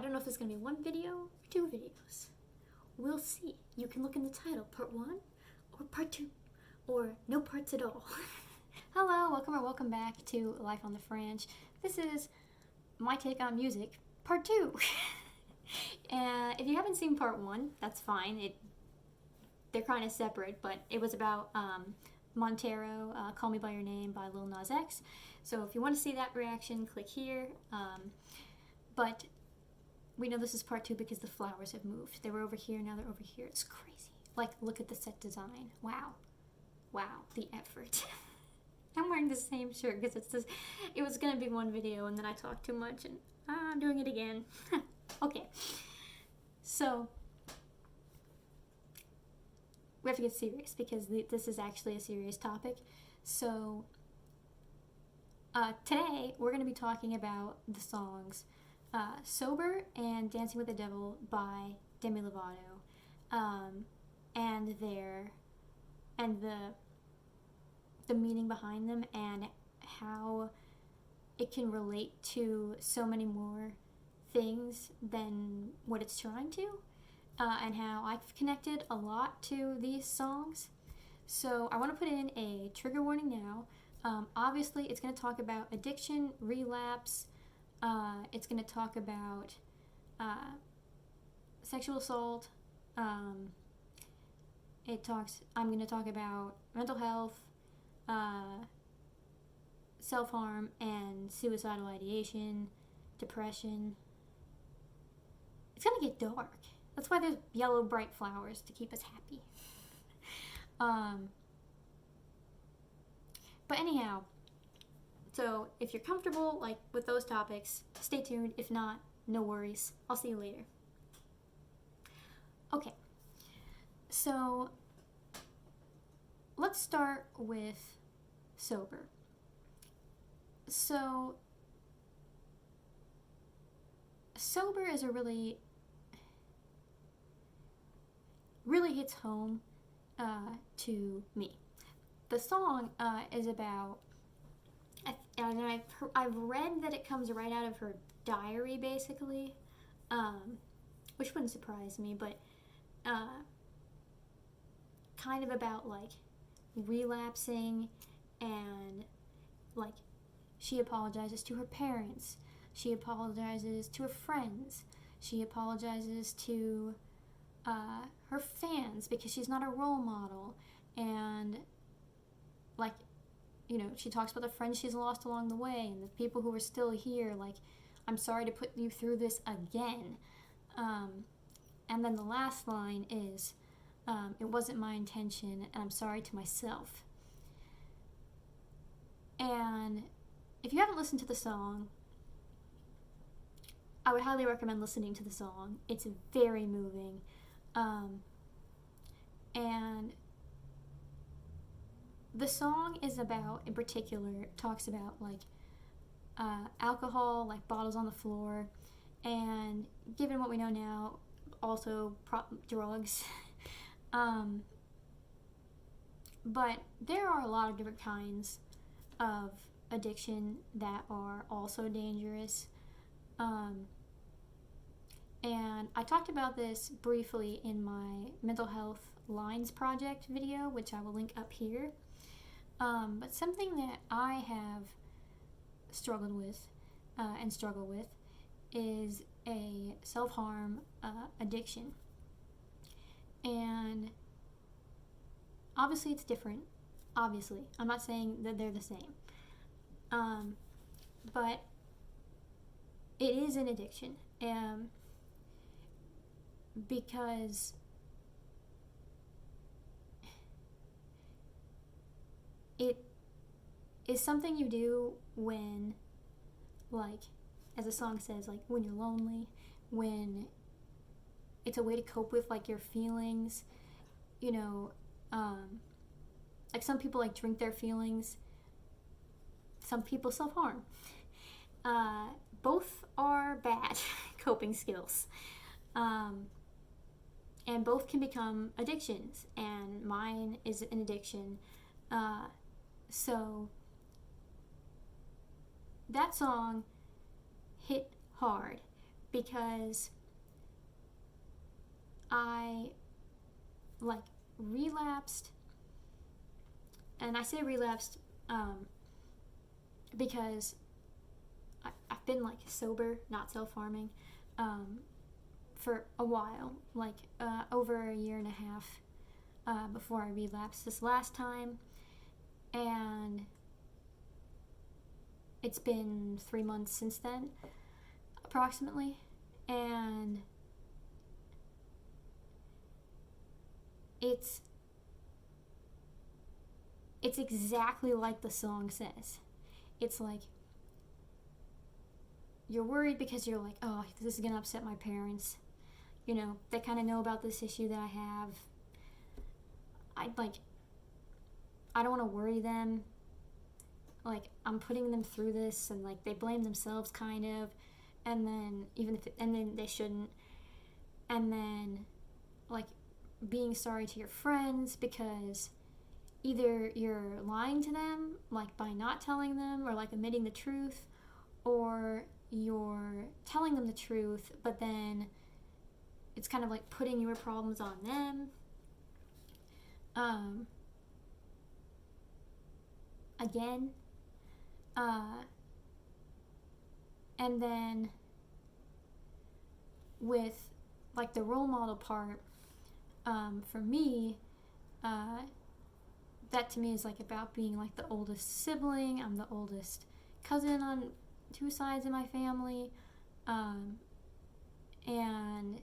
don't know if it's going to be one video or 2 videos. We'll see. You can look in the title, part 1 or part 2, or no parts at all. Hello, welcome back to Life on the Fringe. This is my take on music, part 2. And if you haven't seen part 1, that's fine. They're kind of separate, but it was about Montero, Call Me By Your Name by Lil Nas X. So if you want to see that reaction, click here. But we know this is part 2 because the flowers have moved. They were over here, now they're over here. It's crazy. Like, look at the set design. Wow, the effort. I'm wearing the same shirt because it was going to be one video and then I talked too much and I'm doing it again. Okay, so we have to get serious because this is actually a serious topic. So today we're going to be talking about the songs Sober and Dancing with the Devil by Demi Lovato, and the meaning behind them and how it can relate to so many more things than what it's trying to, and how I've connected a lot to these songs. So I want to put in a trigger warning now. Obviously it's going to talk about addiction, relapse, it's going to talk about sexual assault, I'm going to talk about mental health, self-harm and suicidal ideation, depression. It's gonna get dark. That's why there's yellow bright flowers, to keep us happy. But anyhow, so if you're comfortable like with those topics, stay tuned. If not, no worries. I'll see you later. Okay, so let's start with Sober. So Sober is a really hits home to me. The song is about, I've read that it comes right out of her diary, basically, which wouldn't surprise me, but kind of about like relapsing, and like she apologizes to her parents, she apologizes to her friends, she apologizes to her fans because she's not a role model, and like, you know, she talks about the friends she's lost along the way and the people who are still here, like, I'm sorry to put you through this again. And then the last line is, it wasn't my intention and I'm sorry to myself. And if you haven't listened to the song, I would highly recommend listening to the song. It's very moving. And the song is about, in particular, talks about like alcohol, like bottles on the floor, and given what we know now, also drugs. But there are a lot of different kinds of addiction that are also dangerous. And I talked about this briefly in my mental health lines project video, which I will link up here. But something that I have struggled with and struggle with is a self-harm addiction. And obviously it's different. Obviously. I'm not saying that they're the same. But it is an addiction. Because it is something you do when, like, as the song says, like, when you're lonely, when it's a way to cope with, like, your feelings, you know, like, some people, like, drink their feelings, some people self-harm. Both are bad coping skills. And both can become addictions, and mine is an addiction. So that song hit hard because I like relapsed, and I say relapsed because I've been like sober, not self-harming, for a while, like over a year and a half before I relapsed this last time, and it's been 3 months since then, approximately, and it's exactly like the song says. It's like, you're worried because you're like, oh, this is gonna upset my parents. You know, they kind of know about this issue that I have. I don't want to worry them. Like, I'm putting them through this, and like they blame themselves kind of, and then and then they shouldn't. And then like being sorry to your friends because either you're lying to them, like by not telling them or like omitting the truth, or you're telling them the truth, but then it's kind of like putting your problems on them. Again. And then with like the role model part, for me, that to me is like about being like the oldest sibling. I'm the oldest cousin on 2 sides of my family, and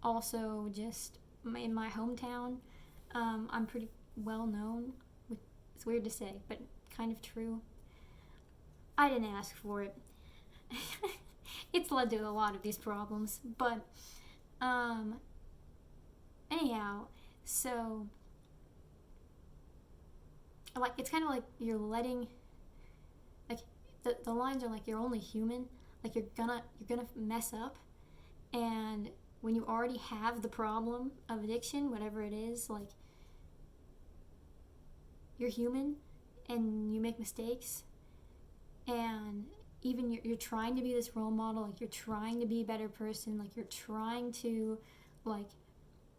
also just in my hometown, I'm pretty well known. It's weird to say, but kind of true. I didn't ask for it. It's led to a lot of these problems, but anyhow, so like it's kind of like you're letting, like the lines are like, you're only human, like you're gonna mess up, and when you already have the problem of addiction, whatever it is, like you're human and you make mistakes, and even you're trying to be this role model, like you're trying to be a better person, like you're trying to like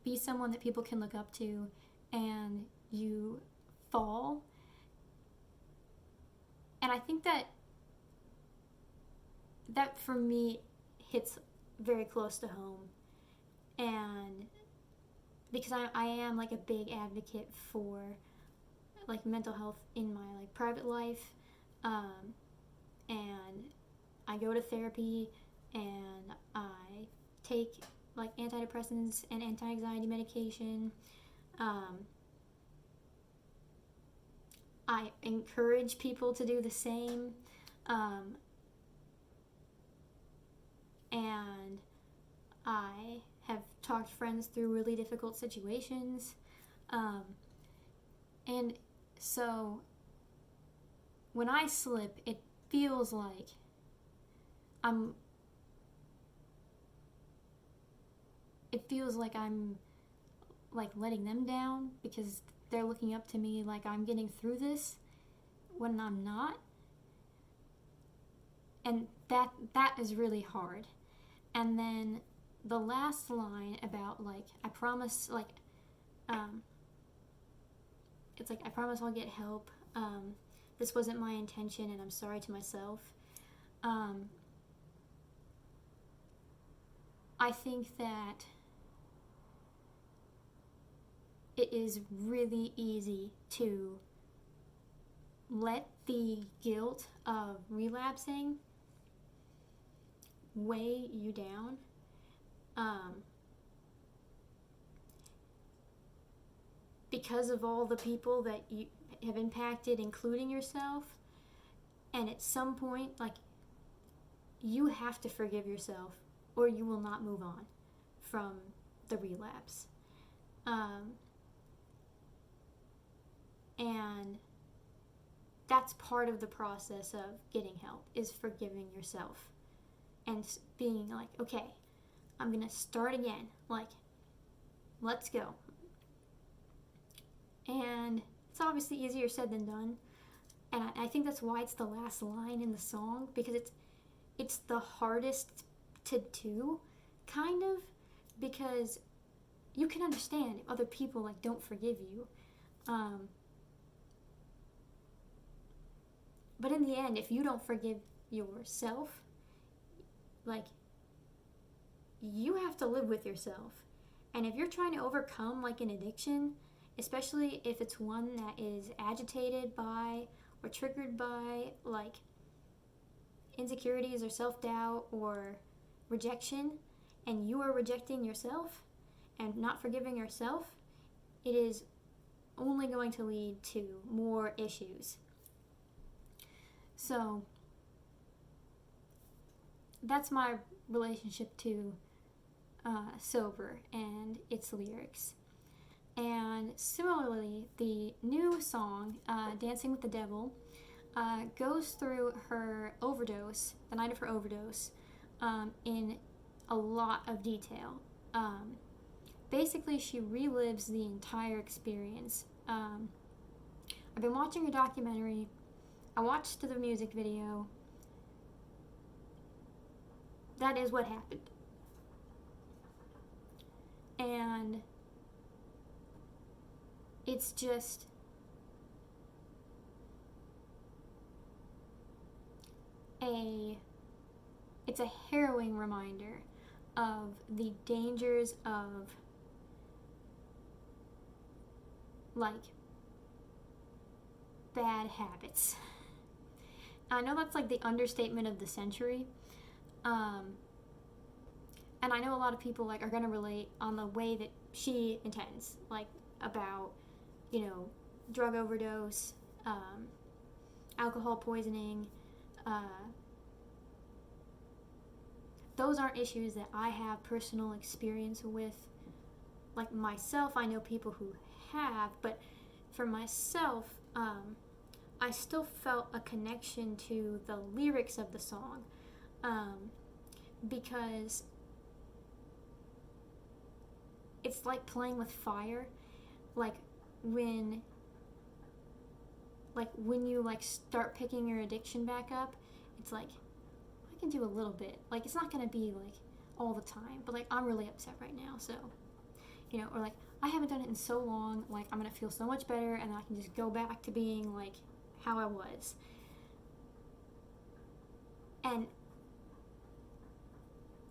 be someone that people can look up to, and you fall. And I think that for me hits very close to home, and because I am like a big advocate for like mental health in my like private life, and I go to therapy, and I take like antidepressants and anti-anxiety medication. I encourage people to do the same, and I have talked friends through really difficult situations, and so when I slip, it feels like I'm like letting them down because they're looking up to me like I'm getting through this when I'm not. And that is really hard. And then the last line about like, I promise, like, it's like, I promise I'll get help. This wasn't my intention, and I'm sorry to myself. I think that it is really easy to let the guilt of relapsing weigh you down. Because of all the people that you have impacted, including yourself, and at some point, like, you have to forgive yourself or you will not move on from the relapse. And that's part of the process of getting help, is forgiving yourself and being like, okay, I'm gonna start again, like, let's go. And it's obviously easier said than done, and I think that's why it's the last line in the song, because it's the hardest to do, kind of, because you can understand if other people like don't forgive you. But in the end, if you don't forgive yourself, like, you have to live with yourself. And if you're trying to overcome like an addiction, especially if it's one that is agitated by or triggered by like insecurities or self-doubt or rejection, and you are rejecting yourself and not forgiving yourself, it is only going to lead to more issues. So that's my relationship to Sober and its lyrics. And similarly, the new song, Dancing with the Devil, goes through her overdose, the night of her overdose, in a lot of detail. Basically, she relives the entire experience. I've been watching a documentary. I watched the music video. That is what happened. And it's just it's a harrowing reminder of the dangers of like bad habits. I know that's like the understatement of the century. And I know a lot of people like are gonna relate on the way that she intends, like about, drug overdose, alcohol poisoning. Those aren't issues that I have personal experience with. Like myself, I know people who have, but for myself, I still felt a connection to the lyrics of the song, because it's like playing with fire. Like when you like start picking your addiction back up, it's like, I can do a little bit. Like, it's not gonna be like all the time, but like I'm really upset right now, so or like I haven't done it in so long, like I'm gonna feel so much better, and I can just go back to being like how I was. And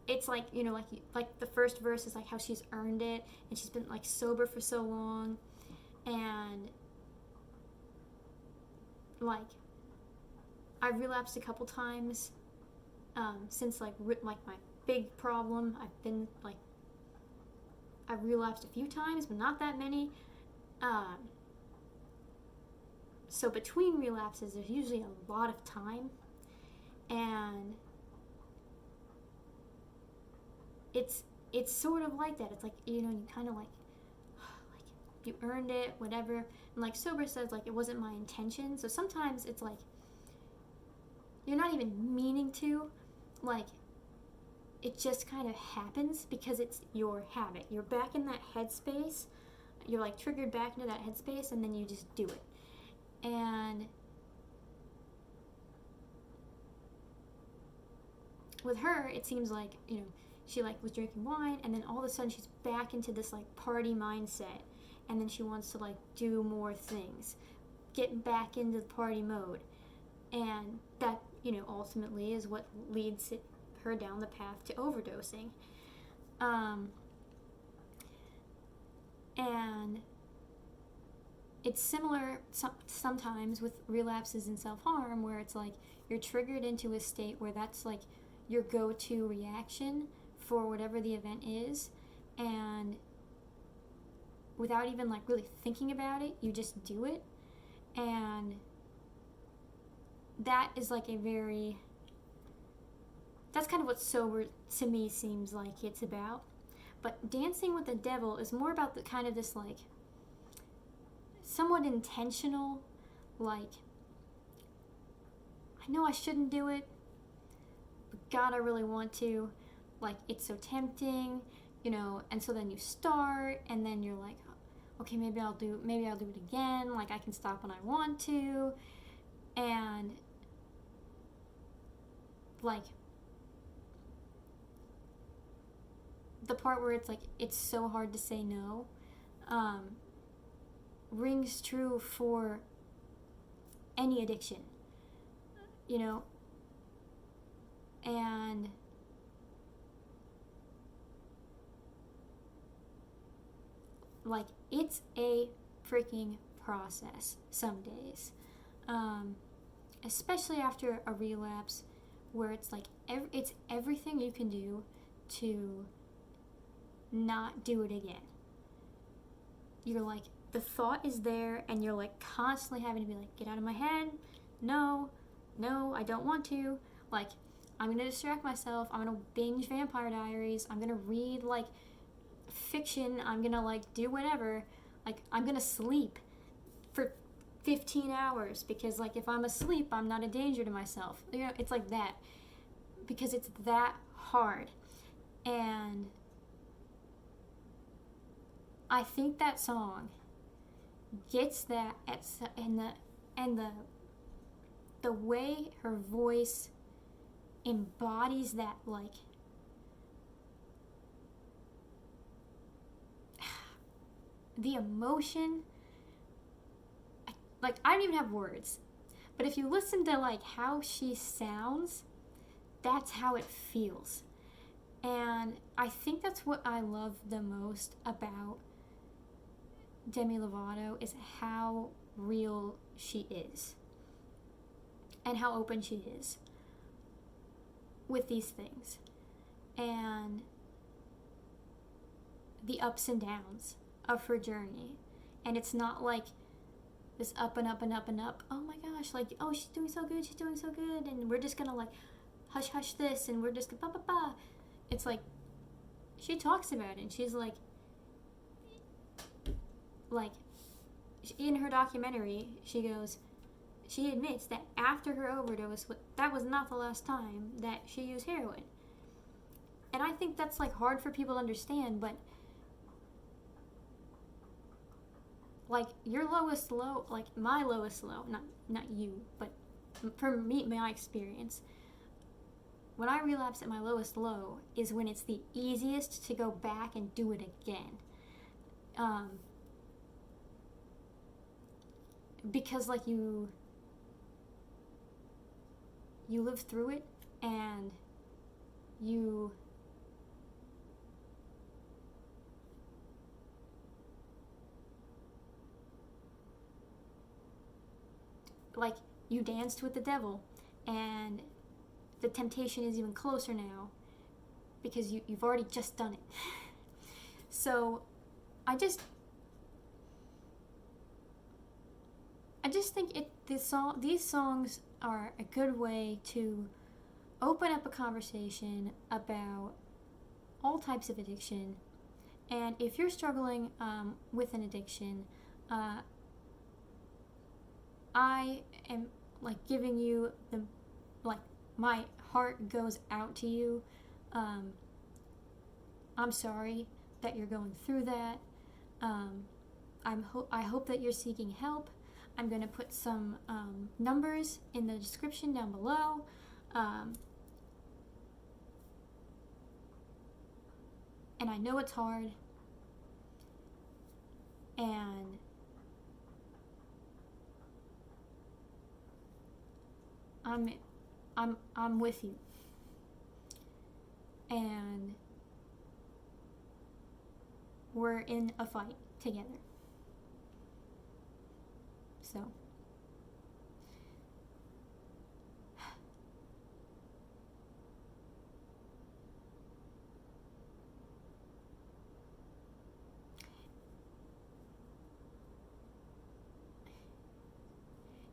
it's like, like the first verse is like how she's earned it, and she's been like sober for so long, and like I've relapsed a couple times since like my big problem. I've relapsed a few times, but not that many. So between relapses, there's usually a lot of time, and it's sort of like that. It's like, you kind of like you earned it, whatever. And like Sober says, like, it wasn't my intention. So sometimes it's like you're not even meaning to, like, it just kind of happens because it's your habit. You're back in that headspace. You're like triggered back into that headspace, and then you just do it. And with her, it seems like, she like was drinking wine, and then all of a sudden she's back into this like party mindset, and then she wants to like do more things, get back into the party mode, and that ultimately is what leads her down the path to overdosing. And it's similar sometimes with relapses and self-harm, where it's like you're triggered into a state where that's like your go-to reaction for whatever the event is, and without even like really thinking about it, you just do it. And that is like that's kind of what Sober to me seems like it's about. But Dancing with the Devil is more about the kind of this like somewhat intentional, like, I know I shouldn't do it, but God, I really want to. Like, it's so tempting, and so then you start, and then you're like, okay, maybe I'll do it again. Like, I can stop when I want to. And like the part where it's like, it's so hard to say no, rings true for any addiction, you know, and like, it's a freaking process some days, especially after a relapse, where it's like, it's everything you can do to not do it again. You're like, the thought is there, and you're like constantly having to be like, get out of my head, no, I don't want to, like, I'm gonna distract myself, I'm gonna binge Vampire Diaries, I'm gonna read like fiction, I'm gonna like do whatever, like, I'm gonna sleep for 15 hours because, like, if I'm asleep, I'm not a danger to myself. You know, it's like that, because it's that hard. And I think that song gets that and the way her voice embodies that, like, the emotion, like, I don't even have words, but if you listen to like how she sounds, that's how it feels. And I think that's what I love the most about Demi Lovato, is how real she is and how open she is with these things, and the ups and downs of her journey. And it's not like this up and up and up and up, oh my gosh, like, oh, she's doing so good, and we're just gonna like hush hush this, and we're just gonna ba ba ba. It's like, she talks about it, and she's like in her documentary, she admits that after her overdose, that was not the last time that she used heroin. And I think that's like hard for people to understand, but like, your lowest low, like my lowest low, not you, but for me, my experience, when I relapse at my lowest low is when it's the easiest to go back and do it again. Because like, you live through it, and you like, you danced with the devil, and the temptation is even closer now because you've already just done it. So I just think these songs are a good way to open up a conversation about all types of addiction. And if you're struggling with an addiction, I am like giving you my heart goes out to you. I'm sorry that you're going through that. I hope that you're seeking help. I'm going to put some numbers in the description down below. And I know it's hard. And I'm with you. And we're in a fight together. So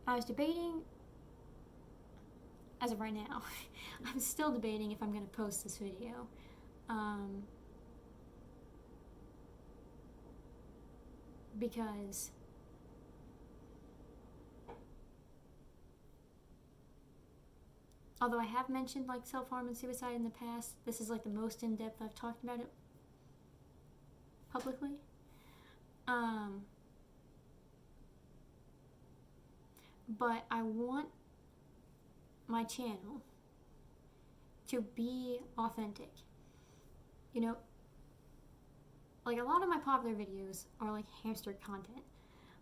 I was debating, as of right now, I'm still debating if I'm going to post this video. Because although I have mentioned like self-harm and suicide in the past, this is like the most in-depth I've talked about it publicly. But I want my channel to be authentic. You know, like a lot of my popular videos are like hamster content.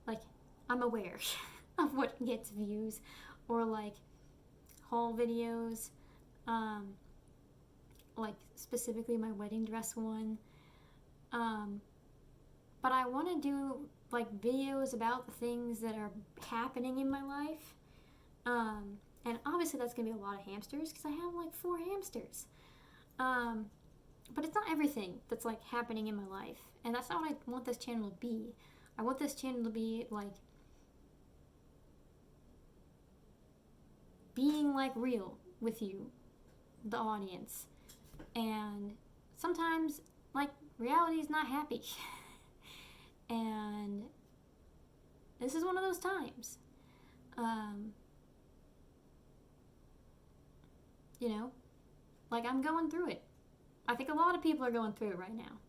Like, I'm aware of what gets views, or like haul videos, like specifically my wedding dress one. But I want to do like videos about the things that are happening in my life. And obviously that's going to be a lot of hamsters because I have like 4 hamsters. But it's not everything that's like happening in my life. And that's not what I want this channel to be. I want this channel to be like being like real with you, the audience. And sometimes like reality is not happy. And this is one of those times. You know, like I'm going through it. I think a lot of people are going through it right now.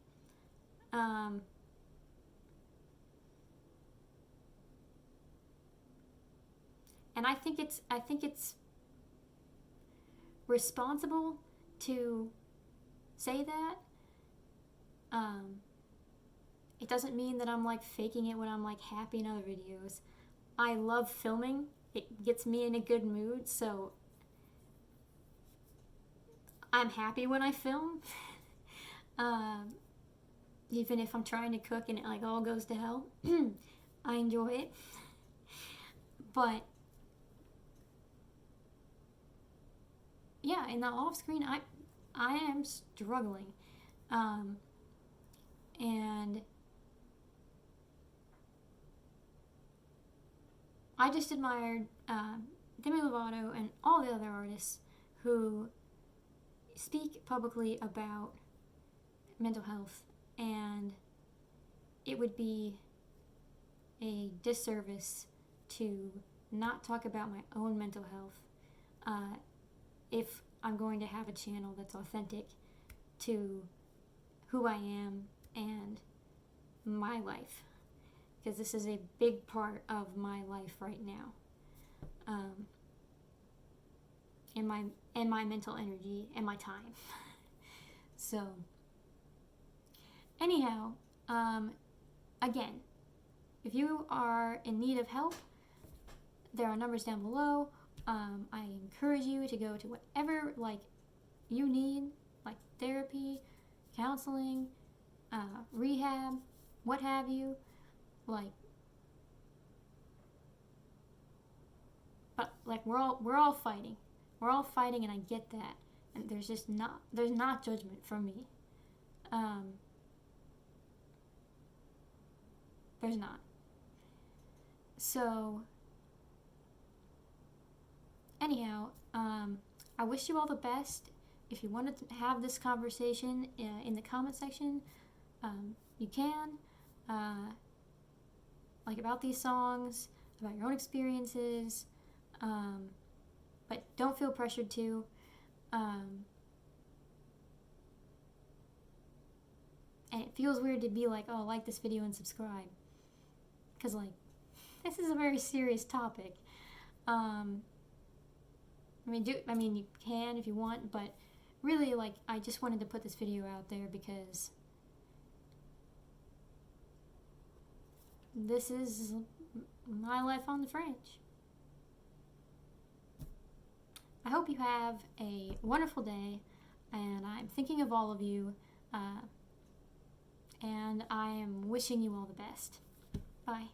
And I think it's responsible to say that. It doesn't mean that I'm like faking it when I'm like happy in other videos. I love filming. It gets me in a good mood, so I'm happy when I film. Even if I'm trying to cook and it like all goes to hell, I enjoy it. But yeah, in the off screen, I am struggling, and I just admired Demi Lovato and all the other artists who speak publicly about mental health, and it would be a disservice to not talk about my own mental health if I'm going to have a channel that's authentic to who I am and my life, because this is a big part of my life right now, and my mental energy and my time. So anyhow, again, if you are in need of help, there are numbers down below. I encourage you to go to whatever like you need, like therapy, counseling, rehab, what have you. Like, but like we're all fighting. We're all fighting, and I get that. And there's not judgment from me. There's not. So anyhow, I wish you all the best. If you wanted to have this conversation in the comment section, you can. Like about these songs, about your own experiences, but don't feel pressured to. And it feels weird to be like, oh, like this video and subscribe, because like this is a very serious topic. I mean you can if you want, but really, like, I just wanted to put this video out there because this is my life on the fringe. I hope you have a wonderful day, and I'm thinking of all of you, and I am wishing you all the best. Bye.